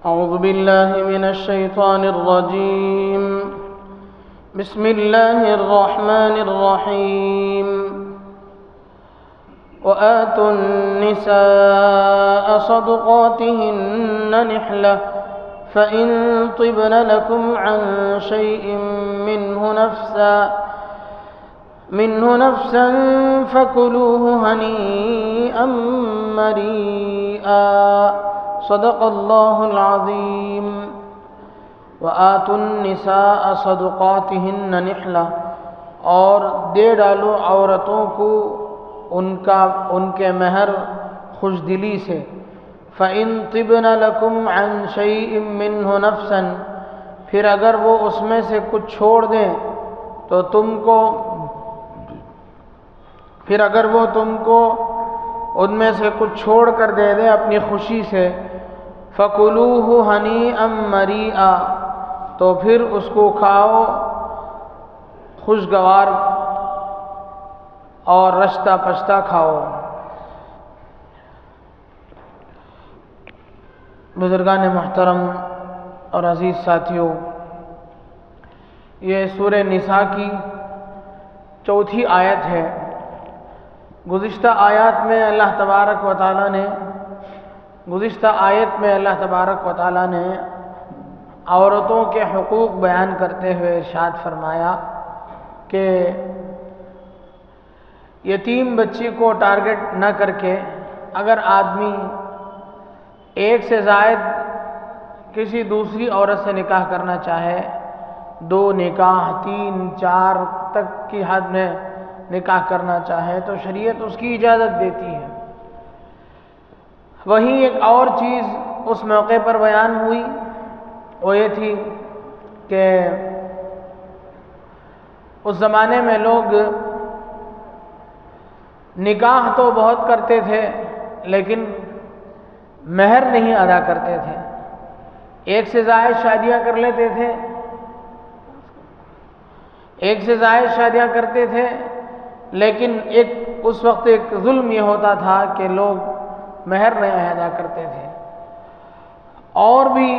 أعوذ بالله من الشيطان الرجيم. بسم الله الرحمن الرحيم. وآتوا النساء صدقاتهن نحلة فإن طبن لكم عن شيء منه نفسا فكلوه هنيئا مريئا. صدق الله العظيم. وآتوا النساء صدقاتهن نحلة، اور دے ڈالو عورتوں کو ان کے مہر خوش دلی سے. فَإِن طِبْنَ لَكُمْ عَنْ شَيْءٍ مِّنْهُ نَفْسًا، پھر اگر وہ اس میں سے کچھ چھوڑ دیں تو تم کو ان میں سے کچھ چھوڑ کر دے دیں اپنی خوشی سے. فَكُلُوهُ هَنِيئًا مَرِيئًا، تو پھر اس کو کھاؤ خوشگوار اور رشتہ پشتہ کھاؤ. بزرگان محترم اور عزیز ساتھیوں، یہ سورہ نساء کی چوتھی آیت ہے. گزشتہ آیت میں اللہ تبارک و تعالی نے عورتوں کے حقوق بیان کرتے ہوئے ارشاد فرمایا کہ یتیم بچی کو ٹارگٹ نہ کر کے اگر آدمی ایک سے زائد کسی دوسری عورت سے نکاح کرنا چاہے، 2 نکاح 3 4 تک کی حد میں نکاح کرنا چاہے تو شریعت اس کی اجازت دیتی ہے. وہیں ایک اور چیز اس موقع پر بیان ہوئی، وہ یہ تھی کہ اس زمانے میں لوگ نکاح تو بہت کرتے تھے لیکن مہر نہیں ادا کرتے تھے. ایک سے زائد شادیاں کر لیتے تھے، لیکن اس وقت ایک ظلم یہ ہوتا تھا کہ لوگ مہر نہیں ادا کرتے تھے. اور بھی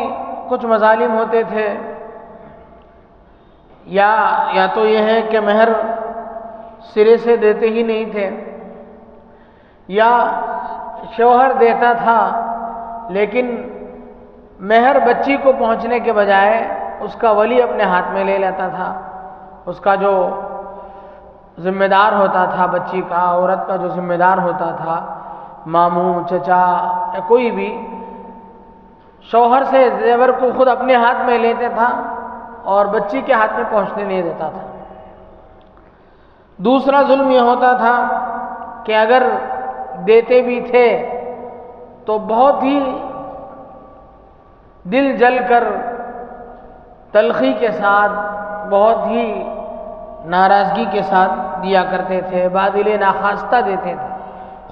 کچھ مظالم ہوتے تھے، یا تو یہ ہے کہ مہر سرے سے دیتے ہی نہیں تھے، یا شوہر دیتا تھا لیکن مہر بچی کو پہنچنے کے بجائے اس کا ولی اپنے ہاتھ میں لے لیتا تھا. اس کا جو ذمہ دار ہوتا تھا بچی کا، عورت کا جو ذمہ دار ہوتا تھا، ماموں چچا یا کوئی بھی، شوہر سے زیور کو خود اپنے ہاتھ میں لیتا تھا اور بچی کے ہاتھ میں پہنچنے نہیں دیتا تھا. دوسرا ظلم یہ ہوتا تھا کہ اگر دیتے بھی تھے تو بہت ہی دل جل کر تلخی کے ساتھ، بہت ہی ناراضگی کے ساتھ دیا کرتے تھے، بادل ناخواستہ دیتے تھے،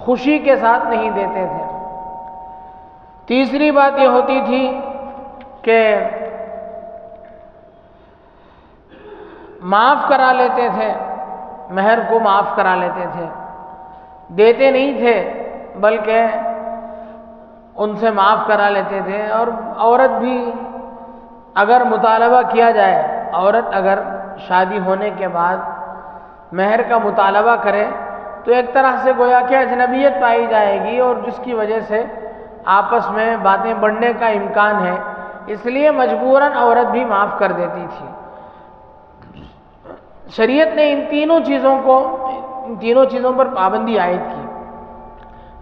خوشی کے ساتھ نہیں دیتے تھے. تیسری بات یہ ہوتی تھی کہ معاف کرا لیتے تھے، مہر کو معاف کرا لیتے تھے، دیتے نہیں تھے بلکہ ان سے معاف کرا لیتے تھے. اور عورت بھی اگر مطالبہ کیا جائے، عورت اگر شادی ہونے کے بعد مہر کا مطالبہ کرے تو ایک طرح سے گویا کہ اجنبیت پائی جائے گی، اور جس کی وجہ سے آپس میں باتیں بڑھنے کا امکان ہے. اس لیے مجبوراً عورت بھی معاف کر دیتی تھی. شریعت نے ان تینوں چیزوں پر پابندی عائد کی.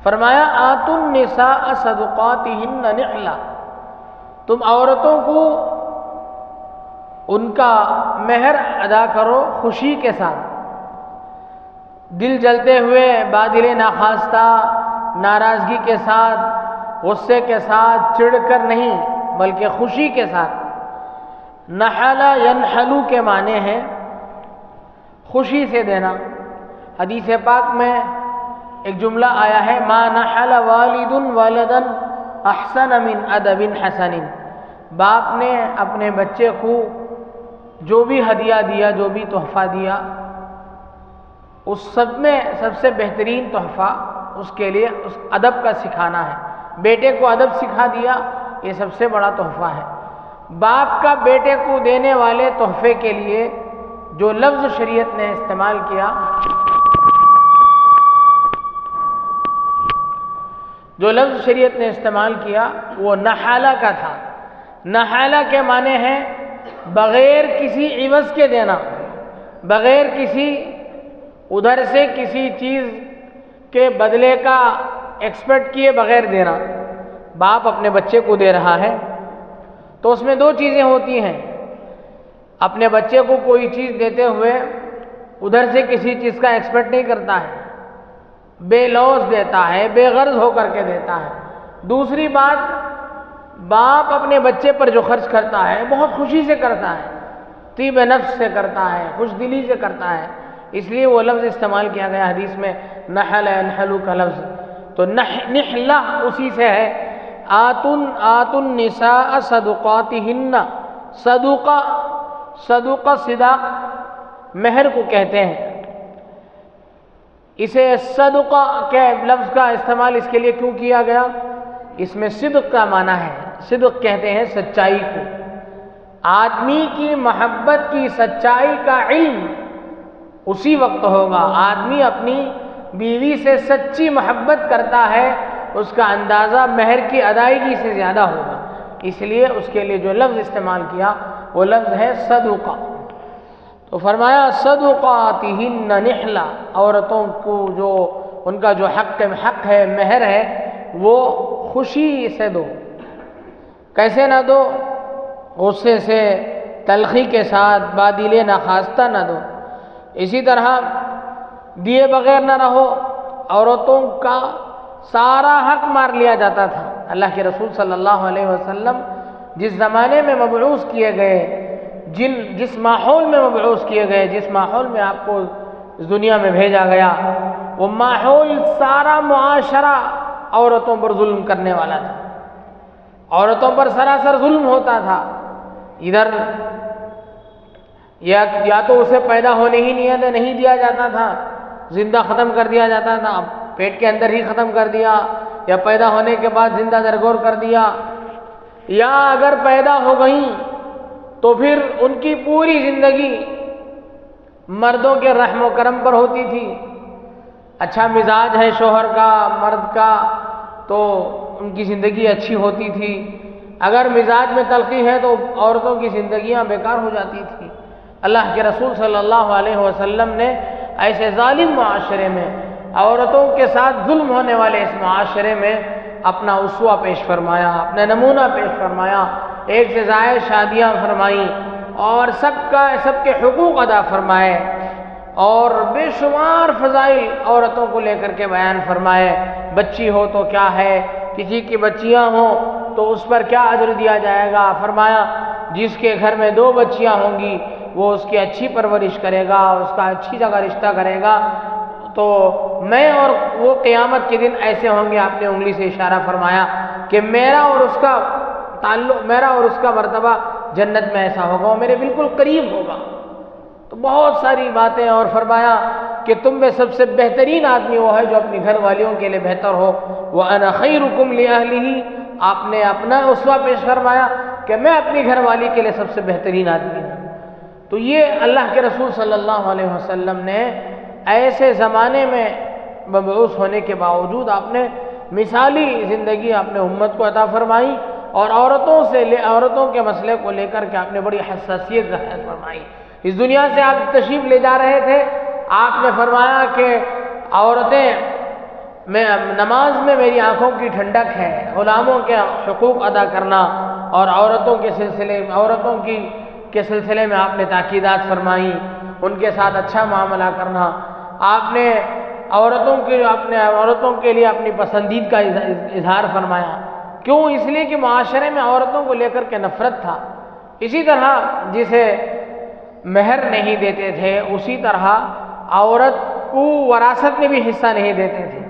فرمایا آتوا النساء صدقاتهن نحلہ، تم عورتوں کو ان کا مہر ادا کرو خوشی کے ساتھ، دل جلتے ہوئے، بادل ناخواستہ، ناراضگی کے ساتھ، غصے کے ساتھ، چڑھ کر نہیں بلکہ خوشی کے ساتھ. نحل ینحلو کے معنی ہے خوشی سے دینا. حدیث پاک میں ایک جملہ آیا ہے، ما نحل والد ولدا احسن من ادب حسن. باپ نے اپنے بچے کو جو بھی ہدیہ دیا، جو بھی تحفہ دیا، اس سب میں سب سے بہترین تحفہ اس کے لیے اس ادب کا سکھانا ہے. بیٹے کو ادب سکھا دیا یہ سب سے بڑا تحفہ ہے۔ باپ کا بیٹے کو دینے والے تحفے کے لیے جو لفظ شریعت نے استعمال کیا، وہ نحالہ کا تھا۔ نحالہ کے معنی ہے بغیر کسی عوض کے دینا، بغیر کسی ادھر سے کسی چیز کے بدلے کا ایکسپیکٹ کیے بغیر دینا۔ باپ اپنے بچے کو دے رہا ہے تو اس میں دو چیزیں ہوتی ہیں، اپنے بچے کو کوئی چیز دیتے ہوئے ادھر سے کسی چیز کا ایکسپیکٹ نہیں کرتا ہے، بے لوث دیتا ہے، بے غرض ہو کر کے دیتا ہے۔ دوسری بات، باپ اپنے بچے پر جو خرچ کرتا ہے بہت خوشی سے کرتا ہے، طیب نفس سے کرتا ہے، خوش دلی سے کرتا ہے، اس لیے وہ لفظ استعمال کیا گیا حدیث میں نحل ینحلو کا لفظ۔ تو نحلہ اسی سے ہے، آتُ النساء صدقاتہن، صدقہ صداق مہر کو کہتے ہیں۔ اسے صدقہ کے لفظ کا استعمال اس کے لیے کیوں کیا گیا؟ اس میں صدق کا معنی ہے، صدق کہتے ہیں سچائی کو۔ آدمی کی محبت کی سچائی کا علم اسی وقت ہوگا، آدمی اپنی بیوی سے سچی محبت کرتا ہے، اس کا اندازہ مہر کی ادائیگی سے زیادہ ہوگا، اس لیے اس کے لیے جو لفظ استعمال کیا وہ لفظ ہے صدقہ۔ تو فرمایا صدقاتہن نحلہ، عورتوں کو جو ان کا جو حق ہے، مہر ہے، وہ خوشی سے دو۔ کیسے نہ دو؟ غصے سے، تلخی کے ساتھ، بادل ناخواستہ نہ دو۔ اسی طرح دیے بغیر نہ رہو، عورتوں کا سارا حق مار لیا جاتا تھا۔ اللہ کے رسول صلی اللہ علیہ وسلم جس زمانے میں مبعوث کیے گئے، جس ماحول میں مبعوث کیے گئے، جس ماحول میں آپ کو اس دنیا میں بھیجا گیا، وہ ماحول سارا معاشرہ عورتوں پر ظلم کرنے والا تھا، عورتوں پر سراسر ظلم ہوتا تھا۔ ادھر یا تو اسے پیدا ہونے ہی نہیں دیا جاتا تھا، زندہ ختم کر دیا جاتا تھا، پیٹ کے اندر ہی ختم کر دیا، یا پیدا ہونے کے بعد زندہ درگور کر دیا، یا اگر پیدا ہو گئیں تو پھر ان کی پوری زندگی مردوں کے رحم و کرم پر ہوتی تھی۔ اچھا مزاج ہے شوہر کا، مرد کا، تو ان کی زندگی اچھی ہوتی تھی۔ اگر مزاج میں تلخی ہے تو عورتوں کی زندگیاں بیکار ہو جاتی تھی۔ اللہ کے رسول صلی اللہ علیہ وسلم نے ایسے ظالم معاشرے میں، عورتوں کے ساتھ ظلم ہونے والے اس معاشرے میں اپنا اسوہ پیش فرمایا، اپنا نمونہ پیش فرمایا، ایک سے زائد شادیاں فرمائیں اور سب کے حقوق ادا فرمائے، اور بے شمار فضائل عورتوں کو لے کر کے بیان فرمائے۔ بچی ہو تو کیا ہے، کسی کی بچیاں ہوں تو اس پر کیا اجر دیا جائے گا۔ فرمایا جس کے گھر میں 2 بچیاں ہوں گی وہ اس کی اچھی پرورش کرے گا، اس کا اچھی جگہ رشتہ کرے گا، تو میں اور وہ قیامت کے دن ایسے ہوں گے۔ آپ نے انگلی سے اشارہ فرمایا کہ میرا اور اس کا تعلق، میرا اور اس کا مرتبہ جنت میں ایسا ہوگا، وہ میرے بالکل قریب ہوگا۔ تو بہت ساری باتیں، اور فرمایا کہ تم میں سب سے بہترین آدمی وہ ہے جو اپنی گھر والیوں کے لیے بہتر ہو۔ وَأَنَا خَيْرُكُمْ لِأَهْلِهِ، آپ نے اپنا اسوہ پیش فرمایا کہ میں اپنی گھر والی کے لیے سب سے بہترین آدمی ہوں۔ تو یہ اللہ کے رسول صلی اللہ علیہ وسلم نے ایسے زمانے میں مبعوث ہونے کے باوجود آپ نے مثالی زندگی آپ نے امت کو عطا فرمائی، اور عورتوں کے مسئلے کو لے کر کے آپ نے بڑی حساسیت ظاہر فرمائی۔ اس دنیا سے آپ تشریف لے جا رہے تھے، آپ نے فرمایا کہ عورتیں، نماز میں میری آنکھوں کی ٹھنڈک ہے، غلاموں کے حقوق ادا کرنا، اور عورتوں کے سلسلے میں آپ نے تاکیدات فرمائی، ان کے ساتھ اچھا معاملہ کرنا۔ آپ نے عورتوں کے لیے اپنی پسندید کا اظہار فرمایا۔ کیوں؟ اس لیے کہ معاشرے میں عورتوں کو لے کر کے نفرت تھا۔ اسی طرح جسے مہر نہیں دیتے تھے، اسی طرح عورت کو وراثت میں بھی حصہ نہیں دیتے تھے۔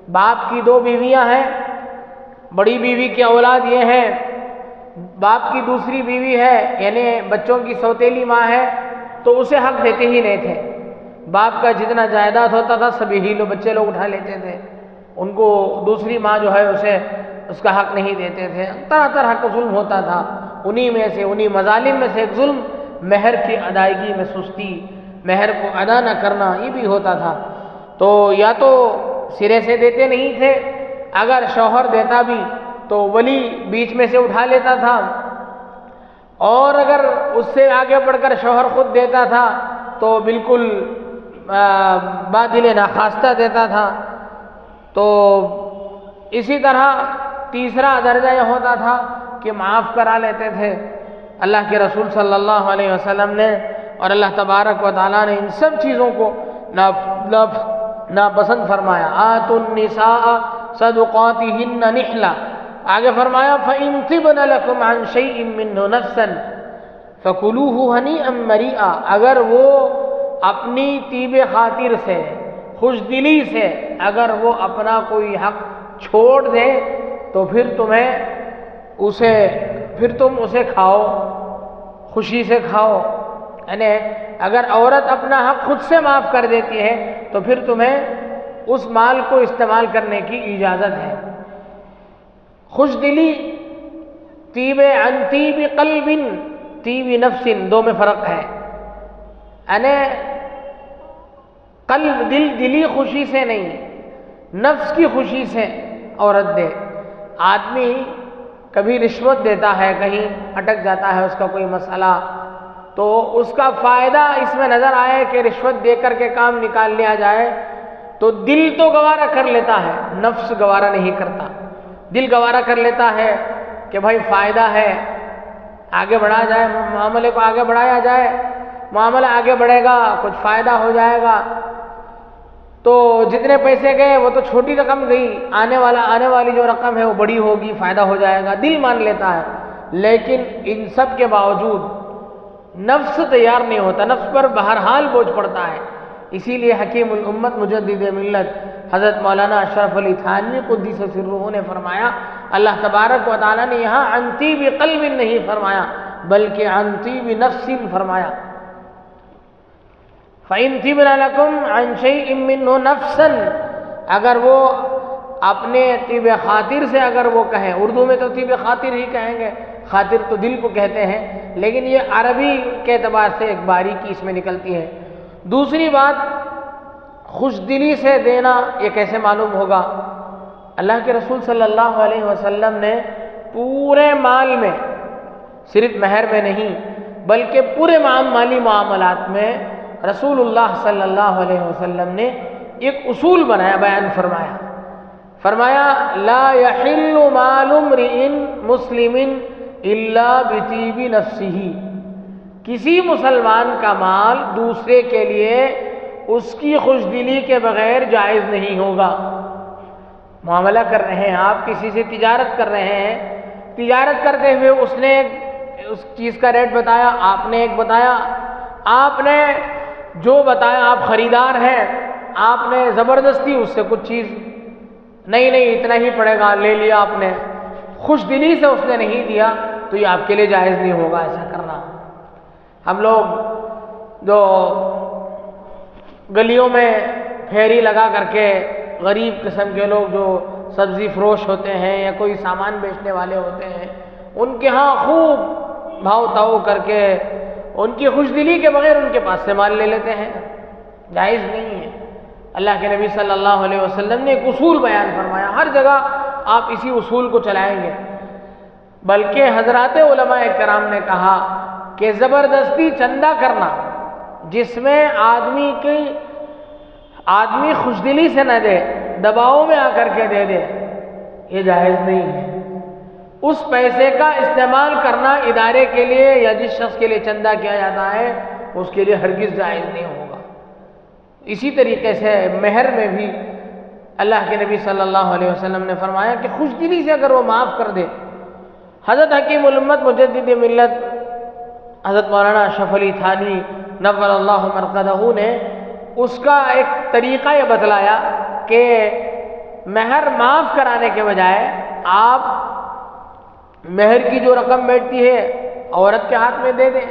باپ کی 2 بیویاں ہیں، بڑی بیوی کی اولاد یہ ہے، باپ کی دوسری بیوی ہے، یعنی بچوں کی سوتیلی ماں ہے، تو اسے حق دیتے ہی نہیں تھے۔ باپ کا جتنا جائیداد ہوتا تھا سب یہی بچے لوگ اٹھا لیتے تھے، ان کو دوسری ماں جو ہے اسے اس کا حق نہیں دیتے تھے، طرح طرح کا ظلم ہوتا تھا۔ انہی میں سے، انہی مظالم میں سے ایک ظلم مہر کی ادائیگی میں سستی، مہر کو ادا نہ کرنا، یہ بھی ہوتا تھا۔ تو یا تو سرے سے دیتے نہیں تھے، اگر شوہر دیتا بھی تو ولی بیچ میں سے اٹھا لیتا تھا، اور اگر اس سے آگے بڑھ کر شوہر خود دیتا تھا تو بالکل بادل ناخواستہ دیتا تھا۔ تو اسی طرح تیسرا درجہ یہ ہوتا تھا کہ معاف کرا لیتے تھے۔ اللہ کے رسول صلی اللہ علیہ وسلم نے اور اللہ تبارک و تعالیٰ نے ان سب چیزوں کو ناپسند فرمایا۔ آتوا النساء صدقاتهن نحلہ، آگے فرمایا فَإِن طِبْنَ لَكُمْ عَنْ شَيْءٍ مِّنْهُ نَفْسًا فَكُلُوهُ هَنِيئًا مَرِيئًا، اگر وہ اپنی طیب خاطر سے، خوش دلی سے اگر وہ اپنا کوئی حق چھوڑ دیں تو پھر تم اسے کھاؤ، خوشی سے کھاؤ۔ یعنی اگر عورت اپنا حق خود سے معاف کر دیتی ہے تو پھر تمہیں اس مال کو استعمال کرنے کی اجازت ہے۔ خوش دلی، طیب عن طیب قلب طیب نفس، دو میں فرق ہے۔ یعنی قلب، دلی خوشی سے نہیں، نفس کی خوشی سے عورت دے۔ آدمی کبھی رشوت دیتا ہے، کہیں اٹک جاتا ہے اس کا کوئی مسئلہ، تو اس کا فائدہ اس میں نظر آئے کہ رشوت دے کر کے کام نکال لیا جائے، تو دل تو گوارا کر لیتا ہے، نفس گوارا نہیں کرتا۔ دل گوارا کر لیتا ہے کہ بھائی فائدہ ہے، آگے بڑھا جائے، معاملے کو آگے بڑھایا جائے، معاملہ آگے بڑھے گا، کچھ فائدہ ہو جائے گا۔ تو جتنے پیسے گئے وہ تو چھوٹی رقم گئی، آنے والی جو رقم ہے وہ بڑی ہوگی، فائدہ ہو جائے گا، دل مان لیتا ہے۔ لیکن ان سب کے باوجود نفس تیار نہیں ہوتا، نفس پر بہرحال بوجھ پڑتا ہے۔ اسی لیے حکیم الامت مجدد ملت حضرت مولانا اشرف علی تھانوی قدس سرہ نے فرمایا، اللہ تبارک و تعالیٰ نے یہاں عن طیب قلب نہیں فرمایا بلکہ عن طیب نفس فرمایا۔ فَإِن طِبْنَ لَكُمْ عَنْ شَيْءٍ مِّنْهُ نَفْسًا، اگر وہ اپنے طیب خاطر سے اگر وہ کہیں، اردو میں تو طیب خاطر ہی کہیں گے، خاطر تو دل کو کہتے ہیں، لیکن یہ عربی کے اعتبار سے ایک باریکی اس میں نکلتی ہے۔ دوسری بات، خوش دلی سے دینا یہ کیسے معلوم ہوگا؟ اللہ کے رسول صلی اللہ علیہ وسلم نے پورے مال میں، صرف مہر میں نہیں بلکہ پورے مالی معاملات میں رسول اللہ صلی اللہ علیہ وسلم نے ایک اصول بنایا، بیان فرمایا لا يحل مال امرئ مسلم الا بطیب نفسہ، کسی مسلمان کا مال دوسرے کے لیے اس کی خوش دلی کے بغیر جائز نہیں ہوگا۔ معاملہ کر رہے ہیں آپ، کسی سے تجارت کر رہے ہیں، تجارت کرتے ہوئے اس نے اس چیز کا ریٹ بتایا، آپ نے ایک بتایا، آپ نے جو بتایا، آپ خریدار ہیں، آپ نے زبردستی اس سے کچھ چیز نہیں اتنا ہی پڑے گا لے لیا، آپ نے خوش دلی سے اس نے نہیں دیا تو یہ آپ کے لیے جائز نہیں ہوگا ایسا کرنا۔ ہم لوگ جو گلیوں میں پھیری لگا کر کے غریب قسم کے لوگ جو سبزی فروش ہوتے ہیں یا کوئی سامان بیچنے والے ہوتے ہیں، ان کے ہاں خوب بھاؤ تاؤ کر کے ان کی خوش دلی کے بغیر ان کے پاس سے مال لے لیتے ہیں، جائز نہیں ہے۔ اللہ کے نبی صلی اللہ علیہ وسلم نے ایک اصول بیان فرمایا، ہر جگہ آپ اسی اصول کو چلائیں گے۔ بلکہ حضرات علماء کرام نے کہا کہ زبردستی چندہ کرنا جس میں آدمی خوش دلی سے نہ دے، دباؤ میں آ کر کے دے دے، یہ جائز نہیں ہے۔ اس پیسے کا استعمال کرنا ادارے کے لیے یا جس شخص کے لیے چندہ کیا جاتا ہے اس کے لیے ہرگز جائز نہیں ہوگا۔ اسی طریقے سے مہر میں بھی اللہ کے نبی صلی اللہ علیہ وسلم نے فرمایا کہ خوش دلی سے اگر وہ معاف کر دے، حضرت حکیم الامت مجدد ملت حضرت مولانا اشرف علی تھانوی نور اللہ مرقدہ نے اس کا ایک طریقہ یہ بتلایا کہ مہر معاف کرانے کے بجائے آپ مہر کی جو رقم بیٹھتی ہے عورت کے ہاتھ میں دے دیں،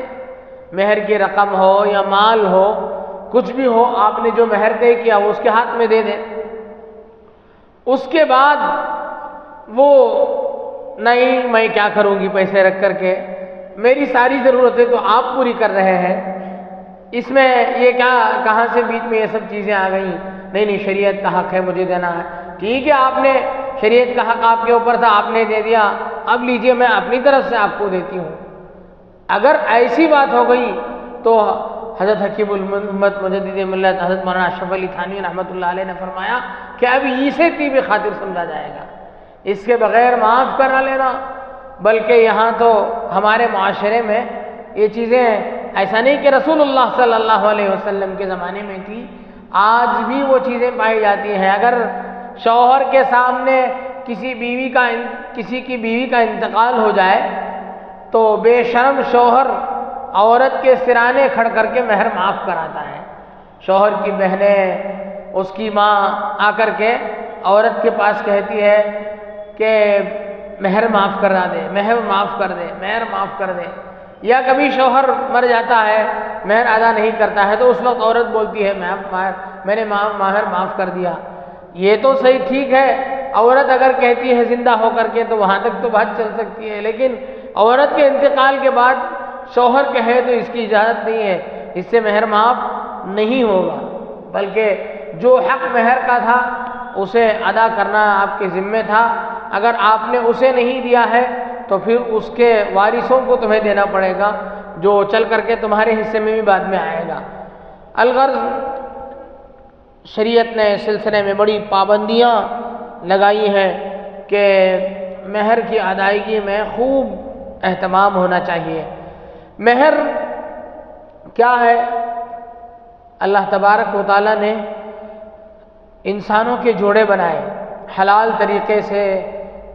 مہر کی رقم ہو یا مال ہو، کچھ بھی ہو، آپ نے جو مہر طے کیا وہ اس کے ہاتھ میں دے دیں۔ اس کے بعد وہ نہیں میں کیا کروں گی پیسے رکھ کر کے، میری ساری ضرورتیں تو آپ پوری کر رہے ہیں، اس میں یہ کیا کہاں سے بیچ میں یہ سب چیزیں آ گئیں؟ نہیں نہیں، شریعت کا حق ہے مجھے دینا ہے۔ ٹھیک ہے، آپ نے شریعت کا حق آپ کے اوپر تھا، آپ نے دے دیا، اب لیجئے میں اپنی طرف سے آپ کو دیتی ہوں۔ اگر ایسی بات ہو گئی تو حضرت حکیم الامت مجدد ملت حضرت مولانا اشرف علی تھانوی رحمۃ اللہ علیہ نے فرمایا کہ اب اسے طیب خاطر سمجھا جائے گا، اس کے بغیر معاف کرنا لینا۔ بلکہ یہاں تو ہمارے معاشرے میں یہ چیزیں ایسا نہیں کہ رسول اللہ صلی اللہ علیہ وسلم کے زمانے میں تھی، آج بھی وہ چیزیں پائی جاتی ہیں۔ اگر شوہر کے سامنے کسی کی بیوی کا انتقال ہو جائے تو بے شرم شوہر عورت کے سرانے کھڑ کر کے مہر معاف کراتا ہے۔ شوہر کی بہنیں، اس کی ماں آ کر کے عورت کے پاس کہتی ہے کہ مہر معاف کرا دے، مہر معاف کر دے، مہر معاف کر دے۔ یا کبھی شوہر مر جاتا ہے، مہر ادا نہیں کرتا ہے، تو اس وقت عورت بولتی ہے میں نے مہر معاف کر دیا۔ یہ تو صحیح ٹھیک ہے، عورت اگر کہتی ہے زندہ ہو کر کے تو وہاں تک تو بات چل سکتی ہے، لیکن عورت کے انتقال کے بعد شوہر کہے تو اس کی اجازت نہیں ہے، اس سے مہر معاف نہیں ہوگا، بلکہ جو حق مہر کا تھا اسے ادا کرنا آپ کے ذمہ تھا۔ اگر آپ نے اسے نہیں دیا ہے تو پھر اس کے وارثوں کو تمہیں دینا پڑے گا، جو چل کر کے تمہارے حصے میں بھی بعد میں آئے گا۔ الغرض شریعت نے اس سلسلے میں بڑی پابندیاں لگائی ہیں کہ مہر کی ادائیگی میں خوب اہتمام ہونا چاہیے۔ مہر کیا ہے؟ اللہ تبارک و تعالیٰ نے انسانوں کے جوڑے بنائے، حلال طریقے سے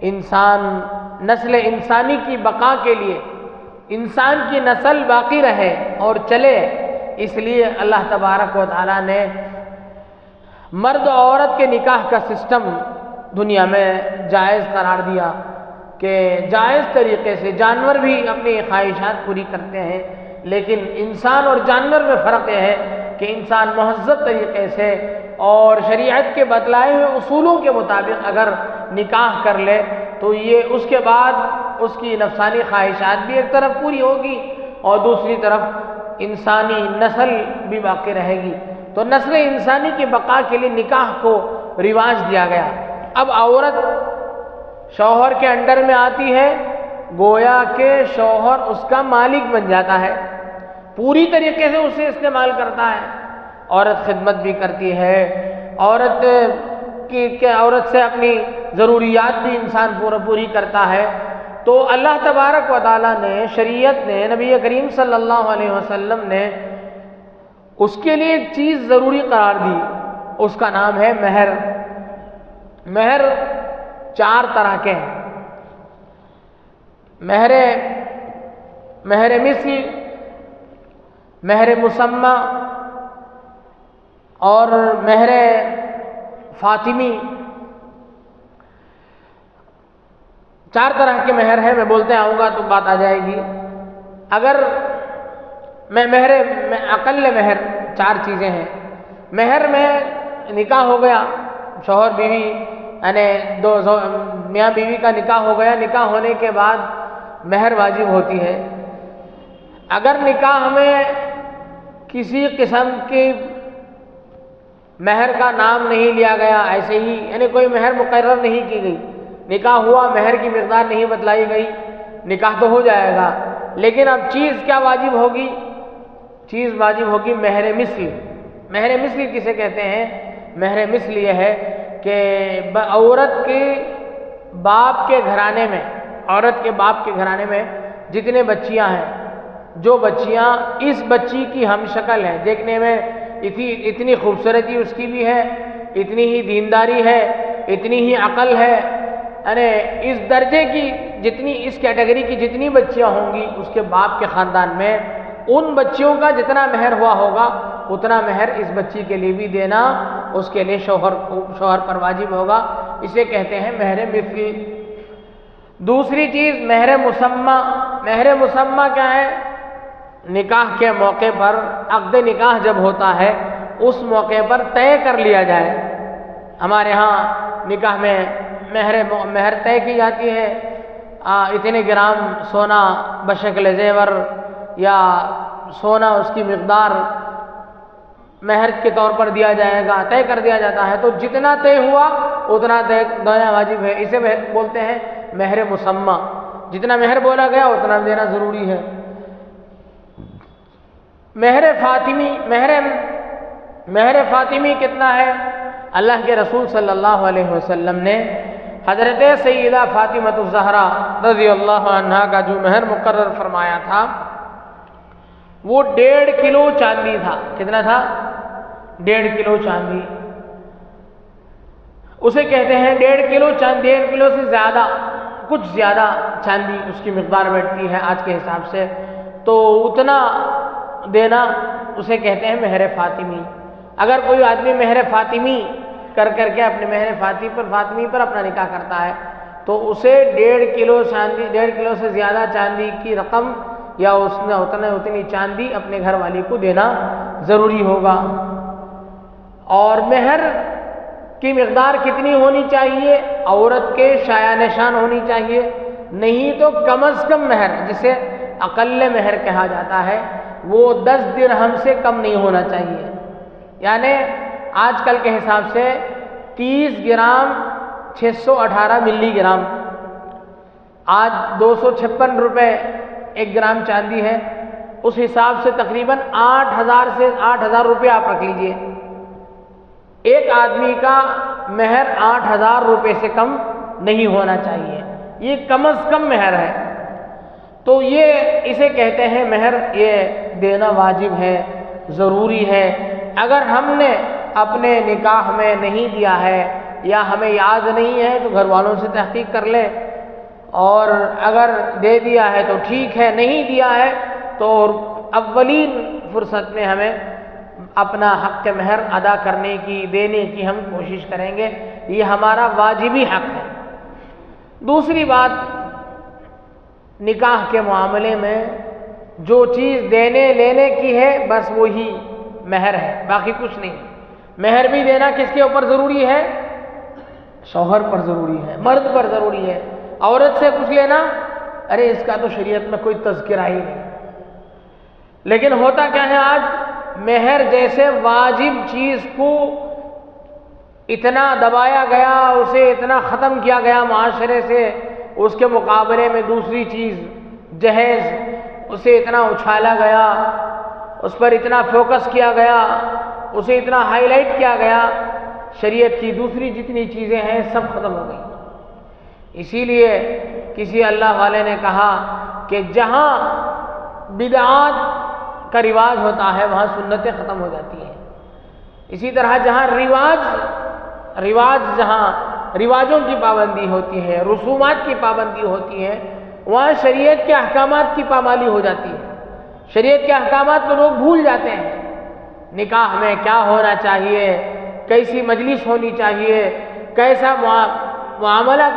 انسان نسل انسانی کی بقا کے لیے، انسان کی نسل باقی رہے اور چلے، اس لیے اللہ تبارک و تعالیٰ نے مرد و عورت کے نکاح کا سسٹم دنیا میں جائز قرار دیا کہ جائز طریقے سے جانور بھی اپنی خواہشات پوری کرتے ہیں، لیکن انسان اور جانور میں فرق یہ ہے کہ انسان مہذب طریقے سے اور شریعت کے بتلائے ہوئے اصولوں کے مطابق اگر نکاح کر لے تو یہ اس کے بعد اس کی نفسانی خواہشات بھی ایک طرف پوری ہوگی اور دوسری طرف انسانی نسل بھی باقی رہے گی۔ تو نسل انسانی کی بقا کے لیے نکاح کو رواج دیا گیا۔ اب عورت شوہر کے انڈر میں آتی ہے، گویا کہ شوہر اس کا مالک بن جاتا ہے، پوری طریقے سے اسے استعمال کرتا ہے۔ عورت خدمت بھی کرتی ہے، عورت سے اپنی ضروریات بھی انسان پوری کرتا ہے۔ تو اللہ تبارک و تعالیٰ نے، شریعت نے، نبی کریم صلی اللہ علیہ وسلم نے اس کے لیے ایک چیز ضروری قرار دی، اس کا نام ہے مہر۔ مہر 4 طرح کے ہیں: مہر مثل، مہر مسمى اور مہر فاطمی۔ 4 طرح کے مہر ہیں، میں بولتے آؤں گا تو بات آ جائے گی۔ اگر اقل مہر 4 چیزیں ہیں۔ مہر میں نکاح ہو گیا، شوہر بیوی یعنی میاں بیوی کا نکاح ہو گیا، نکاح ہونے کے بعد مہر واجب ہوتی ہے۔ اگر نکاح میں کسی قسم کی مہر کا نام نہیں لیا گیا، ایسے ہی یعنی کوئی مہر مقرر نہیں کی گئی، نکاح ہوا، مہر کی مقدار نہیں بتلائی گئی، نکاح تو ہو جائے گا، لیکن اب چیز کیا واجب ہوگی؟ چیز واجب ہوگی مہر مثل۔ مہر مثل کسے کہتے ہیں؟ مہر مثل یہ ہے کہ عورت کے باپ کے گھرانے میں، عورت کے باپ کے گھرانے میں جتنے بچیاں ہیں، جو بچیاں اس بچی کی ہم شکل ہیں، دیکھنے میں اتنی خوبصورتی اس کی بھی ہے، اتنی ہی دینداری ہے، اتنی ہی عقل ہے، یعنی اس درجے کی جتنی، اس کیٹیگری کی جتنی بچیاں ہوں گی اس کے باپ کے خاندان میں، ان بچیوں کا جتنا مہر ہوا ہوگا اتنا مہر اس بچی کے لیے بھی دینا اس کے لیے شوہر پر واجب ہوگا، اسے کہتے ہیں مہر مثل۔ دوسری چیز مہر مسمى۔ مہر مسمى کیا ہے؟ نکاح کے موقع پر، عقد نکاح جب ہوتا ہے اس موقع پر طے کر لیا جائے۔ ہمارے ہاں نکاح میں مہر طے کی جاتی ہے، اتنے گرام سونا بشکل زیور یا سونا اس کی مقدار مہر کے طور پر دیا جائے گا، طے کر دیا جاتا ہے، تو جتنا طے ہوا اتنا دینا واجب ہے، اسے بولتے ہیں مہر مسمى، جتنا مہر بولا گیا اتنا دینا ضروری ہے۔ مہر فاطمی کتنا ہے؟ اللہ کے رسول صلی اللہ علیہ وسلم نے حضرت سیدہ فاطمۃ الزہرا رضی اللہ عنہا کا جو مہر مقرر فرمایا تھا وہ 1.5 کلو چاندی تھا۔ کتنا تھا؟ 1.5 کلو چاندی، اسے کہتے ہیں 1.5 کلو چاندی، 1.5 کلو سے زیادہ، کچھ زیادہ چاندی اس کی مقدار بیٹھتی ہے آج کے حساب سے، تو اتنا دینا اسے کہتے ہیں مہر فاطمی۔ اگر کوئی آدمی مہر فاطمی کر کے اپنے مہر فاطمی پر اپنا نکاح کرتا ہے تو اسے 1.5 کلو چاندی، 1.5 کلو سے زیادہ چاندی کی رقم یا اس نے اتنی چاندی اپنے گھر والی کو دینا ضروری ہوگا۔ اور مہر کی مقدار کتنی ہونی چاہیے؟ عورت کے شایہ نشان ہونی چاہیے، نہیں تو کم از کم مہر جسے اقل مہر کہا جاتا ہے وہ 10 درہم سے کم نہیں ہونا چاہیے، یعنی آج کل کے حساب سے 30 گرام 618 ملی گرام، آج 256 روپے 1 گرام چاندی ہے، اس حساب سے تقریباً 8,000 روپے آپ رکھ لیجئے۔ ایک آدمی کا مہر 8,000 روپے سے کم نہیں ہونا چاہیے، یہ کم از کم مہر ہے، تو یہ اسے کہتے ہیں مہر، یہ دینا واجب ہے، ضروری ہے۔ اگر ہم نے اپنے نکاح میں نہیں دیا ہے یا ہمیں یاد نہیں ہے تو گھر والوں سے تحقیق کر لیں، اور اگر دے دیا ہے تو ٹھیک ہے، نہیں دیا ہے تو اولین فرصت میں ہمیں اپنا حق مہر ادا کرنے کی، دینے کی ہم کوشش کریں گے، یہ ہمارا واجبی حق ہے۔ دوسری بات، نکاح کے معاملے میں جو چیز دینے لینے کی ہے بس وہی مہر ہے، باقی کچھ نہیں۔ مہر بھی دینا کس کے اوپر ضروری ہے؟ شوہر پر ضروری ہے، مرد پر ضروری ہے۔ عورت سے کچھ لینا، ارے اس کا تو شریعت میں کوئی تذکرہ ہی نہیں۔ لیکن ہوتا کیا ہے آج، مہر جیسے واجب چیز کو اتنا دبایا گیا، اسے اتنا ختم کیا گیا معاشرے سے، اس کے مقابلے میں دوسری چیز جہیز، اسے اتنا اچھالا گیا، اس پر اتنا فوکس کیا گیا، اسے اتنا ہائی لائٹ کیا گیا، شریعت کی دوسری جتنی چیزیں ہیں سب ختم ہو گئی۔ اسی لیے کسی اللہ والے نے کہا کہ جہاں بدعات کا رواج ہوتا ہے وہاں سنتیں ختم ہو جاتی ہیں، اسی طرح جہاں جہاں رواجوں کی پابندی ہوتی ہے، رسومات کی پابندی ہوتی ہے، وہاں شریعت کے احکامات کی پامالی ہو جاتی ہے، شریعت کے احکامات کو لوگ بھول جاتے ہیں۔ نکاح میں کیا ہونا چاہیے، کیسی مجلس ہونی چاہیے، کیسا معاملہ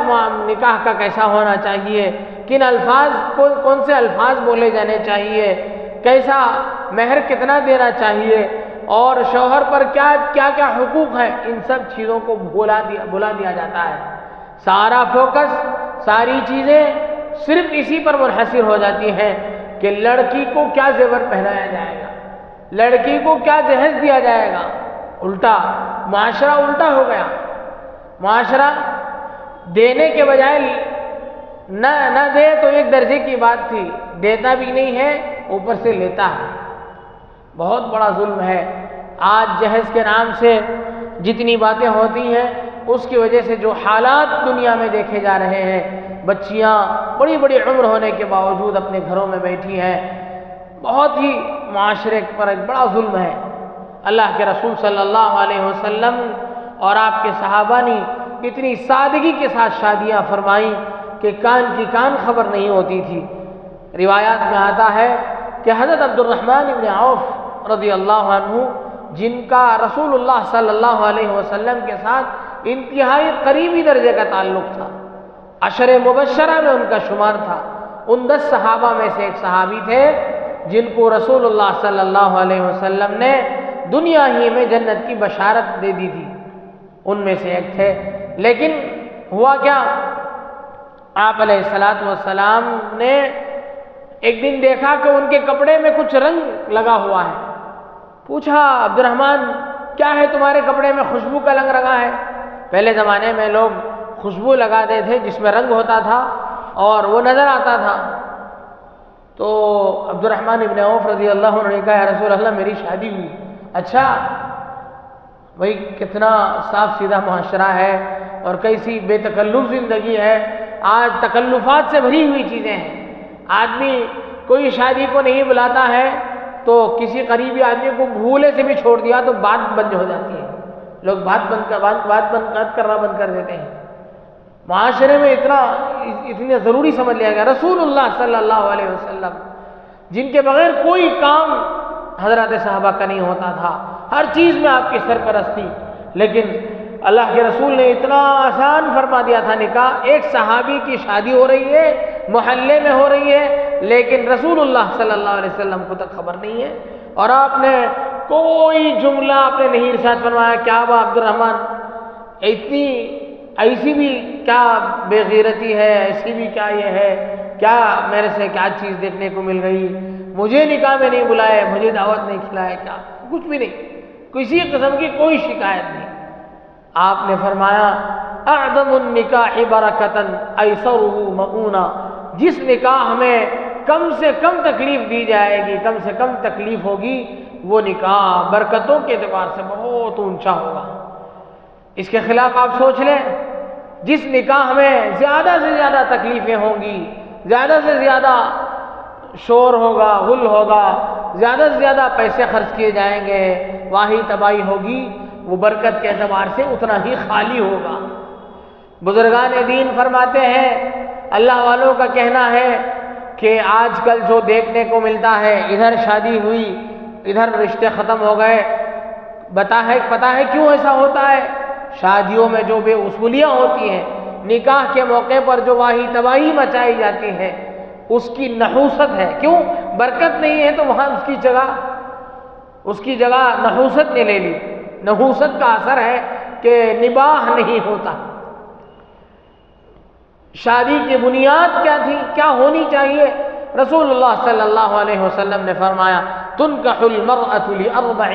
نکاح کا کیسا ہونا چاہیے، کن الفاظ کون سے الفاظ بولے جانے چاہیے، کیسا مہر کتنا دینا چاہیے، اور شوہر پر کیا کیا حقوق ہیں، ان سب چیزوں کو بھلا دیا جاتا ہے۔ سارا فوکس، ساری چیزیں صرف اسی پر منحصر ہو جاتی ہیں کہ لڑکی کو کیا زیور پہنایا جائے گا، لڑکی کو کیا جہیز دیا جائے گا۔ الٹا معاشرہ الٹا ہو گیا، معاشرہ دینے کے بجائے نہ دے تو ایک درجے کی بات تھی، دیتا بھی نہیں ہے اوپر سے لیتا ہے، بہت بڑا ظلم ہے۔ آج جہیز کے نام سے جتنی باتیں ہوتی ہیں اس کی وجہ سے جو حالات دنیا میں دیکھے جا رہے ہیں، بچیاں بڑی بڑی عمر ہونے کے باوجود اپنے گھروں میں بیٹھی ہیں، بہت ہی معاشرے پر ایک بڑا ظلم ہے۔ اللہ کے رسول صلی اللہ علیہ وسلم اور آپ کے صحابہ نے اتنی سادگی کے ساتھ شادیاں فرمائیں کہ کان کی کان خبر نہیں ہوتی تھی۔ روایات میں آتا ہے کہ حضرت عبد الرحمن بن عوف رضی اللہ عنہ، جن کا رسول اللہ صلی اللہ علیہ وسلم کے ساتھ انتہائی قریبی درجے کا تعلق تھا، عشر مبشرہ میں ان کا شمار تھا، ان 10 صحابہ میں سے ایک صحابی تھے جن کو رسول اللہ صلی اللہ علیہ وسلم نے دنیا ہی میں جنت کی بشارت دے دی تھی، ان میں سے ایک تھے۔ لیکن ہوا کیا، آپ علیہ الصلوۃ والسلام نے ایک دن دیکھا کہ ان کے کپڑے میں کچھ رنگ لگا ہوا ہے. پوچھا عبد الرحمن کیا ہے تمہارے کپڑے میں، خوشبو کا رنگ لگا ہے. پہلے زمانے میں لوگ خوشبو لگاتے تھے جس میں رنگ ہوتا تھا اور وہ نظر آتا تھا. تو عبد الرحمن ابن عوف رضی اللہ عنہ نے کہا یا رسول اللہ میری شادی ہوئی. اچھا بھائی کتنا صاف سیدھا معاشرہ ہے اور کیسی بے تکلف زندگی ہے. آج تکلفات سے بھری ہوئی چیزیں ہیں. آدمی کوئی شادی کو نہیں بلاتا ہے تو کسی قریبی آدمی کو بھولے سے بھی چھوڑ دیا تو بات بند ہو جاتی ہے. لوگ بات کرنا بند کر دیتے ہیں. معاشرے میں اتنے ضروری سمجھ لیا گیا. رسول اللہ صلی اللہ علیہ وسلم جن کے بغیر کوئی کام حضرات صحابہ کا نہیں ہوتا تھا، ہر چیز میں آپ کی سرپرستی، لیکن اللہ کے رسول نے اتنا آسان فرما دیا تھا نکاح. ایک صحابی کی شادی ہو رہی ہے، محلے میں ہو رہی ہے، لیکن رسول اللہ صلی اللہ علیہ وسلم کو تک خبر نہیں ہے، اور آپ نے کوئی جملہ آپ نے نہیں ارشاد فرمایا کیا با عبد الرحمن ایسی بھی کیا بے غیرتی ہے، ایسی بھی کیا یہ ہے، کیا میرے سے کیا چیز دیکھنے کو مل گئی، مجھے نکاح میں نہیں بلائے، مجھے دعوت نہیں کھلائے، کیا کچھ بھی نہیں، کسی قسم کی کوئی شکایت نہیں. آپ نے فرمایا اعظم النکاح برکتاً ایسرہ مؤونہ، جس نکاح میں کم سے کم تکلیف دی جائے گی، کم سے کم تکلیف ہوگی، وہ نکاح برکتوں کے اعتبار سے بہت اونچا ہوگا. اس کے خلاف آپ سوچ لیں، جس نکاح میں زیادہ سے زیادہ تکلیفیں ہوں گی، زیادہ سے زیادہ شور ہوگا، غل ہوگا، زیادہ سے زیادہ پیسے خرچ کیے جائیں گے، واہی تباہی ہوگی، وہ برکت کے اعتبار سے اتنا ہی خالی ہوگا. بزرگان دین فرماتے ہیں، اللہ والوں کا کہنا ہے کہ آج کل جو دیکھنے کو ملتا ہے، ادھر شادی ہوئی، ادھر رشتے ختم ہو گئے. پتہ ہے کیوں ایسا ہوتا ہے؟ شادیوں میں جو بے اصولیاں ہوتی ہیں، نکاح کے موقع پر جو واہی تباہی مچائی جاتی ہے، اس کی نحوست ہے. کیوں؟ برکت نہیں ہے تو وہاں اس کی جگہ نحوست نے لے لی. نحوست کا اثر ہے کہ نباہ نہیں ہوتا. شادی کی بنیاد کیا تھی، کیا ہونی چاہیے؟ رسول اللہ صلی اللہ علیہ وسلم نے فرمایا تنکح المرأة لأربع،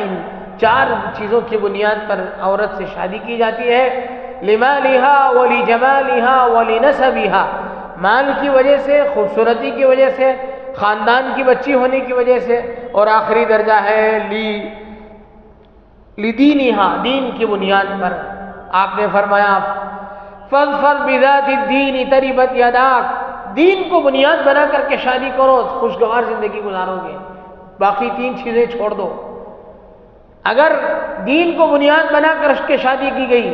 4 چیزوں کی بنیاد پر عورت سے شادی کی جاتی ہے. لمالها ولجمالها ولنسبها، مال کی وجہ سے، خوبصورتی کی وجہ سے، خاندان کی بچی ہونے کی وجہ سے، اور آخری درجہ ہے لدینہا، دین کی بنیاد پر. آپ نے فرمایا فاظفر بذات الدین تربت یداک، دین کو بنیاد بنا کر کے شادی کرو، خوشگوار زندگی گزارو گے. باقی 3 چیزیں چھوڑ دو. اگر دین کو بنیاد بنا کر کے شادی کی گئی،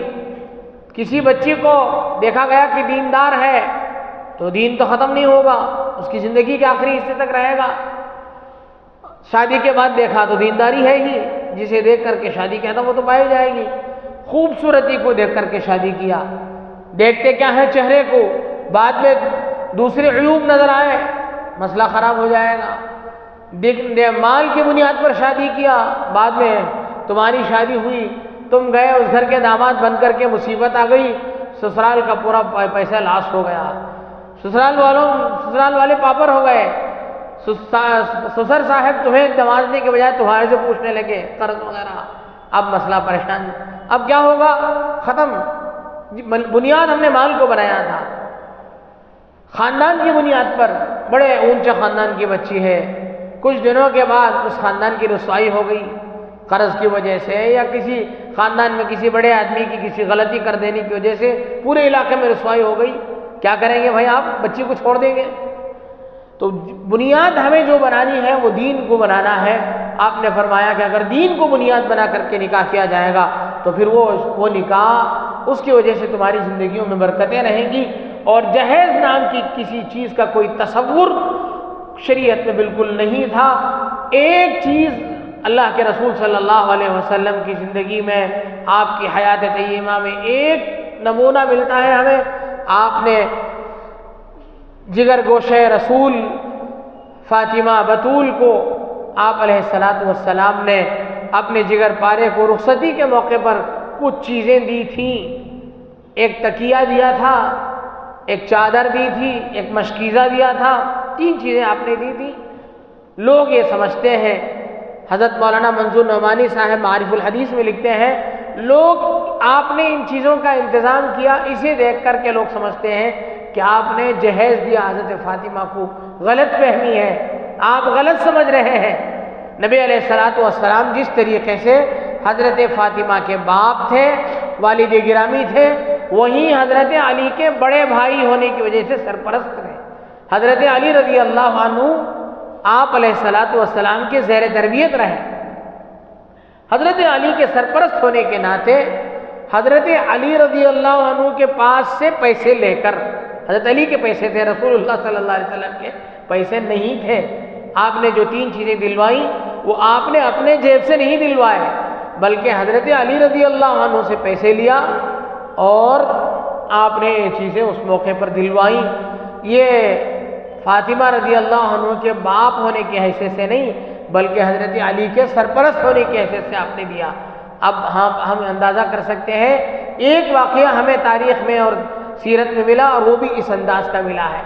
کسی بچی کو دیکھا گیا کہ دیندار ہے تو دین تو ختم نہیں ہوگا، اس کی زندگی کے آخری حصے تک رہے گا. شادی کے بعد دیکھا تو دینداری ہے ہی، جسے دیکھ کر کے شادی کیا تھا وہ تو پائی جائے گی. خوبصورتی کو دیکھ کر کے شادی کیا، دیکھتے کیا ہے چہرے کو، بعد میں دوسرے عیوب نظر آئے، مسئلہ خراب ہو جائے گا. مال کی بنیاد پر شادی کیا، بعد میں تمہاری شادی ہوئی، تم گئے اس گھر کے داماد بن کر کے، مصیبت آ گئی، سسرال کا پورا پیسہ لاس ہو گیا، سسرال والے پاپر ہو گئے، سسر صاحب تمہیں نوازنے کے بجائے تمہارے سے پوچھنے لگے قرض وغیرہ. اب مسئلہ پریشان. اب کیا ہوگا؟ ختم. بنیاد ہم نے مال کو بنایا تھا. خاندان کی بنیاد پر، بڑے اونچے خاندان کی بچی ہے، کچھ دنوں کے بعد اس خاندان کی رسوائی ہو گئی قرض کی وجہ سے، یا کسی خاندان میں کسی بڑے آدمی کی کسی غلطی کر دینے کی وجہ سے پورے علاقے میں رسوائی ہو گئی. کیا کریں گے بھائی؟ آپ بچی کو چھوڑ دیں گے؟ تو بنیاد ہمیں جو بنانی ہے وہ دین کو بنانا ہے. آپ نے فرمایا کہ اگر دین کو بنیاد بنا کر کے نکاح کیا جائے گا تو پھر وہ نکاح، اس کی وجہ سے تمہاری زندگیوں میں برکتیں رہیں گی. اور جہیز نام کی کسی چیز کا کوئی تصور شریعت میں بالکل نہیں تھا. ایک چیز اللہ کے رسول صلی اللہ علیہ وسلم کی زندگی میں، آپ کی حیات طیبہ میں ایک نمونہ ملتا ہے ہمیں. آپ نے جگر گوشے رسول فاطمہ بتول کو آپ علیہ الصلوۃ والسلام نے اپنے جگر پارے کو رخصتی کے موقع پر کچھ چیزیں دی تھیں. ایک تکیہ دیا تھا، ایک چادر دی تھی، ایک مشکیزہ دیا تھا، 3 چیزیں آپ نے دی تھی۔ لوگ یہ سمجھتے ہیں، حضرت مولانا منظور نعمانی صاحب معارف الحدیث میں لکھتے ہیں، لوگ آپ نے ان چیزوں کا انتظام کیا، اسے دیکھ کر کے لوگ سمجھتے ہیں کہ آپ نے جہیز دیا حضرت فاطمہ کو۔ غلط فہمی ہے، آپ غلط سمجھ رہے ہیں۔ نبی علیہ الصلوۃ والسلام جس طریقے سے حضرت فاطمہ کے باپ تھے، والد گرامی تھے، وہیں حضرت علی کے بڑے بھائی ہونے کی وجہ سے سرپرست تھے۔ حضرت علی رضی اللہ عنہ آپ علیہ الصلوۃ والسلام کے زیر تربیت رہے۔ حضرت علی کے سرپرست ہونے کے ناطے حضرت علی رضی اللہ عنہ کے پاس سے پیسے لے کر، حضرت علی کے پیسے تھے، رسول اللہ صلی اللہ علیہ وسلم کے پیسے نہیں تھے، آپ نے جو 3 چیزیں دلوائیں وہ آپ نے اپنے جیب سے نہیں دلوائے، بلکہ حضرت علی رضی اللہ عنہ سے پیسے لیا اور آپ نے یہ چیزیں اس موقع پر دلوائیں۔ یہ فاطمہ رضی اللہ عنہ کے باپ ہونے کی حیثیت سے نہیں، بلکہ حضرت علی کے سرپرست ہونے کی حیثیت سے آپ نے دیا۔ اب ہم اندازہ کر سکتے ہیں، ایک واقعہ ہمیں تاریخ میں اور سیرت میں ملا اور وہ بھی اس انداز کا ملا ہے،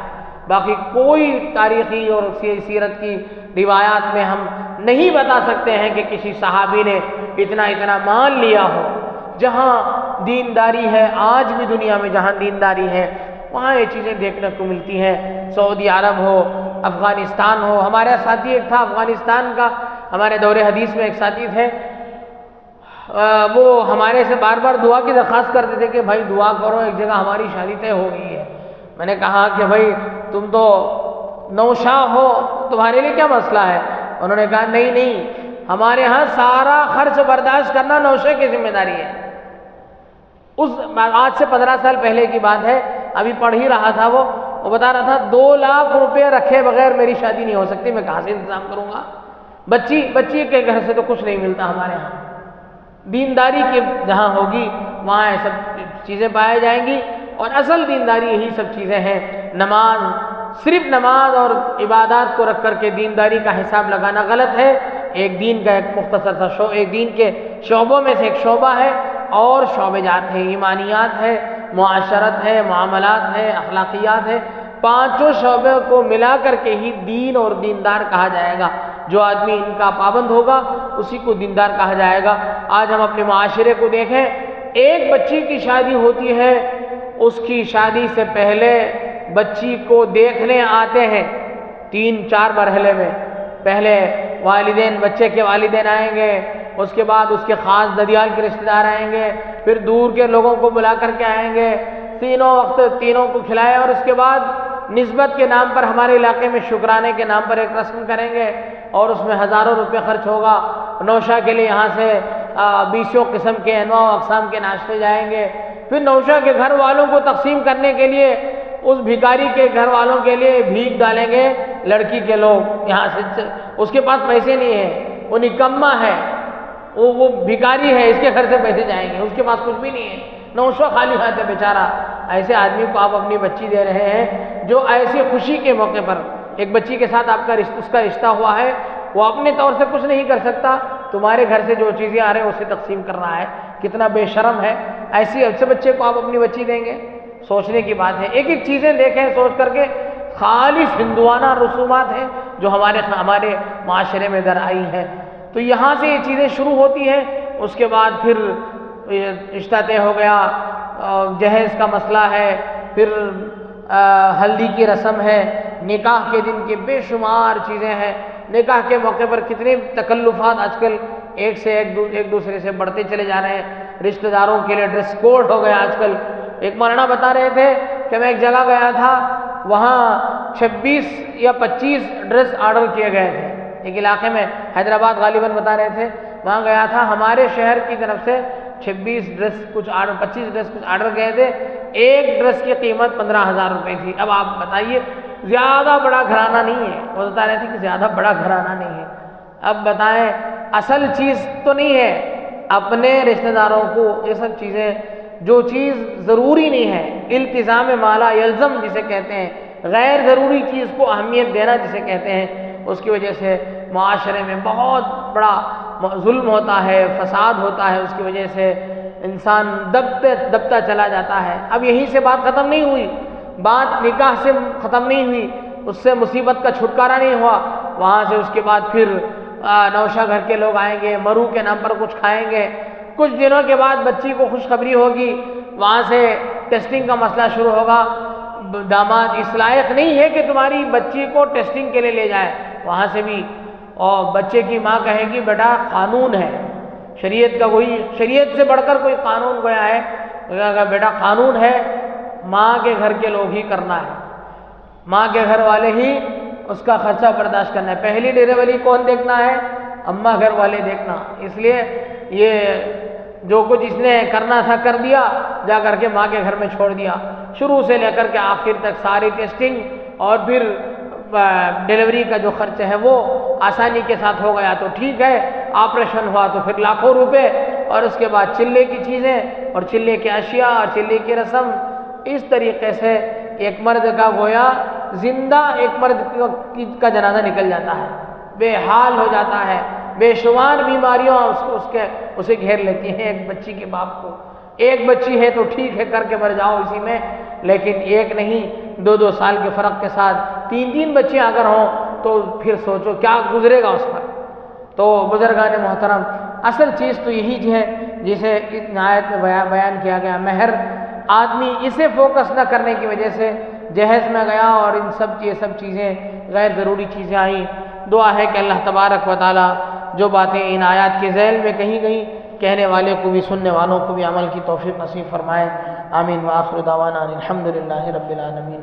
باقی کوئی تاریخی اور سیرت کی روایات میں ہم نہیں بتا سکتے ہیں کہ کسی صحابی نے اتنا مان لیا ہو۔ جہاں دینداری ہے، آج بھی دنیا میں جہاں دینداری ہے وہاں یہ چیزیں دیکھنے کو ملتی ہیں، سعودی عرب ہو، افغانستان ہو۔ ہمارا ساتھی ایک تھا افغانستان کا، ہمارے دور حدیث میں ایک ساتھی تھے، وہ ہمارے سے بار بار دعا کی درخواست کرتے تھے کہ بھائی دعا کرو، ایک جگہ ہماری شادی طے ہو گئی ہے۔ میں نے کہا کہ بھائی تم تو نوشاہ ہو، تمہارے لیے کیا مسئلہ ہے؟ انہوں نے کہا نہیں، ہمارے ہاں سارا خرچ برداشت کرنا نوشے کی ذمہ داری ہے۔ آج سے 15 سال پہلے کی بات ہے، ابھی پڑھ ہی رہا تھا، وہ بتا رہا تھا 2 لاکھ روپے رکھے بغیر میری شادی نہیں ہو سکتی، میں کہاں سے انتظام کروں گا؟ بچی کے گھر سے تو کچھ نہیں ملتا ہمارے ہاں۔ دینداری کی جہاں ہوگی وہاں یہ سب چیزیں پائی جائیں گی، اور اصل دینداری یہی سب چیزیں ہیں۔ نماز، صرف نماز اور عبادات کو رکھ کر کے دینداری کا حساب لگانا غلط ہے۔ ایک دین کا ایک مختصر سا ایک دین کے شعبوں میں سے ایک شعبہ ہے، اور شعبے جات ہیں، ایمانیات ہے، معاشرت ہے، معاملات ہے، اخلاقیات ہے۔ 5 شعبے کو ملا کر کے ہی دین اور دیندار کہا جائے گا۔ جو آدمی ان کا پابند ہوگا اسی کو دیندار کہا جائے گا۔ آج ہم اپنے معاشرے کو دیکھیں، ایک بچی کی شادی ہوتی ہے، اس کی شادی سے پہلے بچی کو دیکھنے آتے ہیں 3-4 مرحلے میں۔ پہلے والدین، بچے کے والدین آئیں گے، اس کے بعد اس کے خاص ددیال کے رشتہ دار آئیں گے، پھر دور کے لوگوں کو بلا کر کے آئیں گے، تینوں وقت تینوں کو کھلائے، اور اس کے بعد نسبت کے نام پر ہمارے علاقے میں شکرانے کے نام پر ایک رسم کریں گے، اور اس میں ہزاروں روپے خرچ ہوگا۔ نوشہ کے لیے یہاں سے 20 قسم کے انواع و اقسام کے ناشتے جائیں گے، پھر نوشہ کے گھر والوں کو تقسیم کرنے کے لیے اس بھکاری کے گھر والوں کے لیے بھیک ڈالیں گے لڑکی کے لوگ، یہاں سے اس کے پاس پیسے نہیں ہیں، وہ نکما ہے، وہ بھکاری ہے، اس کے گھر سے پیسے جائیں گے، اس کے پاس کچھ بھی نہیں ہے، نوشہ خالی ہاتھ ہے بیچارہ۔ ایسے آدمی کو آپ اپنی بچی دے رہے ہیں جو ایسی خوشی کے موقع پر ایک بچی کے ساتھ اس کا رشتہ ہوا ہے، وہ اپنے طور سے کچھ نہیں کر سکتا، تمہارے گھر سے جو چیزیں آ رہے ہیں اسے تقسیم کر رہا ہے، کتنا بے شرم ہے۔ ایسے بچے کو آپ اپنی بچی دیں گے؟ سوچنے کی بات ہے۔ ایک چیزیں دیکھیں سوچ کر کے، خالص ہندوانہ رسومات ہیں جو ہمارے معاشرے میں در آئی ہیں، تو یہاں سے یہ چیزیں شروع ہوتی ہیں۔ اس کے بعد پھر رشتہ طے ہو گیا، جہیز کا مسئلہ ہے، پھر ہلدی کی رسم ہے، نکاح کے دن کی بے شمار چیزیں ہیں، نکاح کے موقع پر کتنے تکلفات آج کل ایک دوسرے سے بڑھتے چلے جا رہے ہیں۔ رشتہ داروں کے لیے ڈریس کوڈ ہو گیا آج کل۔ ایک مولانا بتا رہے تھے کہ میں ایک جگہ گیا تھا، وہاں 26 یا 25 ڈریس آرڈر کیے گئے تھے، ایک علاقے میں، حیدرآباد غالباً بتا رہے تھے، وہاں گیا تھا، ہمارے شہر کی طرف سے 25 ڈریس کچھ آرڈر گئے تھے، ایک ڈریس کی قیمت 15,000 روپے تھی۔ اب آپ بتائیے، زیادہ بڑا گھرانہ نہیں ہے، وہ بتا رہے تھے کہ زیادہ بڑا گھرانہ نہیں ہے۔ اب بتائیں، اصل چیز تو نہیں ہے، اپنے رشتہ داروں کو یہ سب چیزیں، جو چیز ضروری نہیں ہے، التزام مالا یلزم جسے کہتے ہیں، غیر ضروری چیز کو اہمیت دینا جسے کہتے ہیں، اس کی وجہ سے معاشرے میں بہت بڑا ظلم ہوتا ہے، فساد ہوتا ہے، اس کی وجہ سے انسان دبتا چلا جاتا ہے۔ اب یہیں سے بات ختم نہیں ہوئی، بات نکاح سے ختم نہیں ہوئی، اس سے مصیبت کا چھٹکارا نہیں ہوا، وہاں سے اس کے بعد پھر نوشہ گھر کے لوگ آئیں گے، مرو کے نام پر کچھ کھائیں گے، کچھ دنوں کے بعد بچی کو خوشخبری ہوگی، وہاں سے ٹیسٹنگ کا مسئلہ شروع ہوگا، داماد اس لائق نہیں ہے کہ تمہاری بچی کو ٹیسٹنگ کے لیے لے جائے، وہاں سے بھی، اور بچے کی ماں کہے گی بیٹا قانون ہے، شریعت کا وہی، شریعت سے بڑھ کر کوئی قانون گویا ہے، کہا بیٹا قانون ہے، ماں کے گھر کے لوگ ہی کرنا ہے، ماں کے گھر والے ہی اس کا خرچہ برداشت کرنا ہے، پہلی ڈیلیوری کون دیکھنا ہے؟ اماں گھر والے دیکھنا، اس لیے یہ جو کچھ اس نے کرنا تھا کر دیا، جا کر کے ماں کے گھر میں چھوڑ دیا، شروع سے لے کر کے آخر تک ساری ٹیسٹنگ اور پھر ڈیلیوری کا جو خرچ ہے وہ آسانی کے ساتھ ہو گیا تو ٹھیک ہے، آپریشن ہوا تو پھر لاکھوں روپے، اور اس کے بعد چلے کی چیزیں اور چلے کی اشیاء اور چلے کی رسم، اس طریقے سے ایک مرد کا گویا زندہ ایک مرد کا جنازہ نکل جاتا ہے، بے حال ہو جاتا ہے، بے شمار بیماریاں اسے گھیر لیتی ہیں ایک بچی کے باپ کو، ایک بچی ہے تو ٹھیک ہے کر کے مر جاؤ اسی میں، لیکن ایک نہیں 2-2 سال کے فرق کے ساتھ 3-3 بچیاں اگر ہوں تو پھر سوچو کیا گزرے گا اس پر۔ تو بزرگان محترم، اصل چیز تو یہی ہے جسے اس آیت میں بیان کیا گیا، مہر، آدمی اسے فوکس نہ کرنے کی وجہ سے جہیز میں گیا اور ان سب چیزیں غیر ضروری چیزیں آئیں۔ دعا ہے کہ اللہ تبارک و تعالی جو باتیں ان آیات کے ذیل میں کہیں گئی، کہنے والے کو بھی سننے والوں کو بھی عمل کی توفیق نصیب فرمائے، آمین۔ وآخر دعوانا الحمدللہ رب العالمین۔